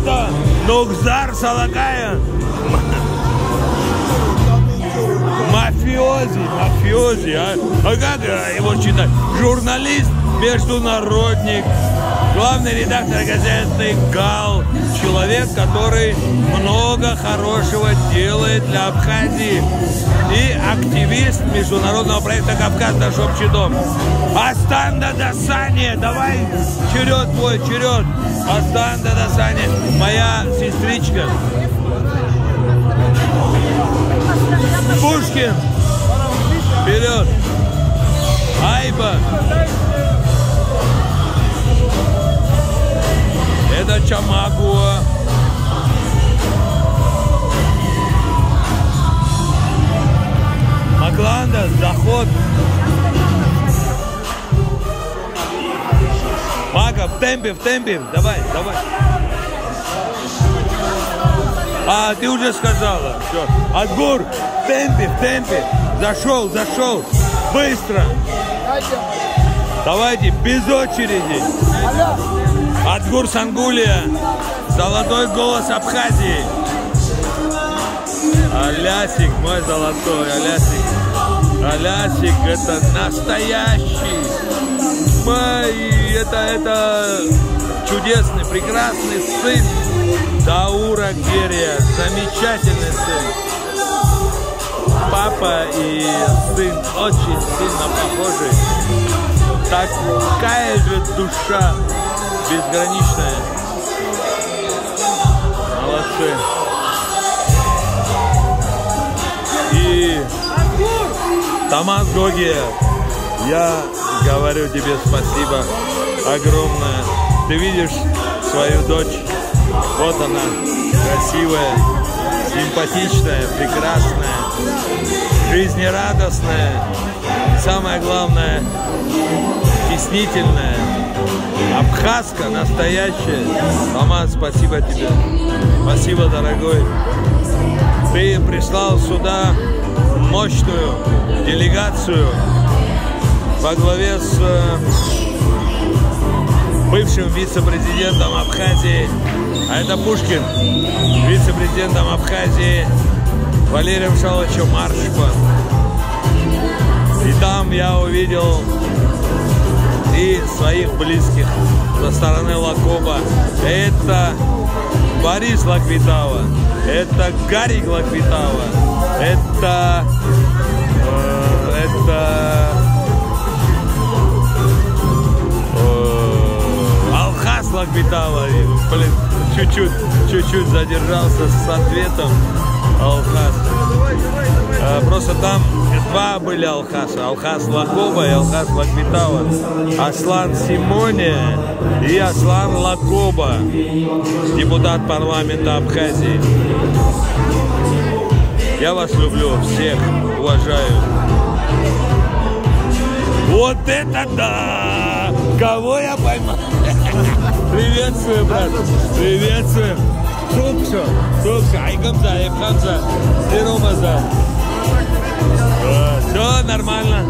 это Нукзар Салакая. Мафиози, а как его читать? Журналист, международник, главный редактор газеты «Гал», человек, который много хорошего делает для Абхазии, и активист международного проекта «Кавказ наш общий дом». Астанда Дасани, давай, черед твой, черед. Астанда Дасани, моя сестричка. Пушкин, вперед. Айба. Это Чамагуа. Макланда, заход. Мага, в темпе, давай. А, ты уже сказала. Все. Адгур, в темпе. Зашел. Быстро. Давайте, без очереди. Адгур Сангулия. Золотой голос Абхазии. Алясик, мой золотой, Алясик, это настоящий. Это чудесный, прекрасный сын Даура Герия, замечательный сын. Папа и сын очень сильно похожи. Такая же душа безграничная. Молодцы. И Тамас Гогия, я говорю тебе спасибо огромное. Ты видишь свою дочь, вот она, красивая, симпатичная, прекрасная, жизнерадостная, самое главное, стеснительная, абхазка настоящая. Тамас, спасибо тебе, спасибо, дорогой. Ты прислал сюда мощную делегацию во главе с бывшим вице-президентом Абхазии, а это Пушкин, вице-президентом Абхазии Валерием Шаловичем Маршевым. И там я увидел и своих близких со стороны Лакоба. Это Борис Лаквитава, это Гарик Лаквитава, это Алхас Лаквитава. Блин, чуть-чуть задержался с ответом. Алхас. Просто там два были Алхаса. Алхас Лакоба и Алхас Лаквитава. Аслан Симония и Аслан Лакоба, депутат парламента Абхазии. Я вас люблю, всех уважаю. Вот это да! Кого я поймал? Приветствую, брат. Приветствую. Сукша. Айгамза, Эбхамза, Иромаза. Все нормально.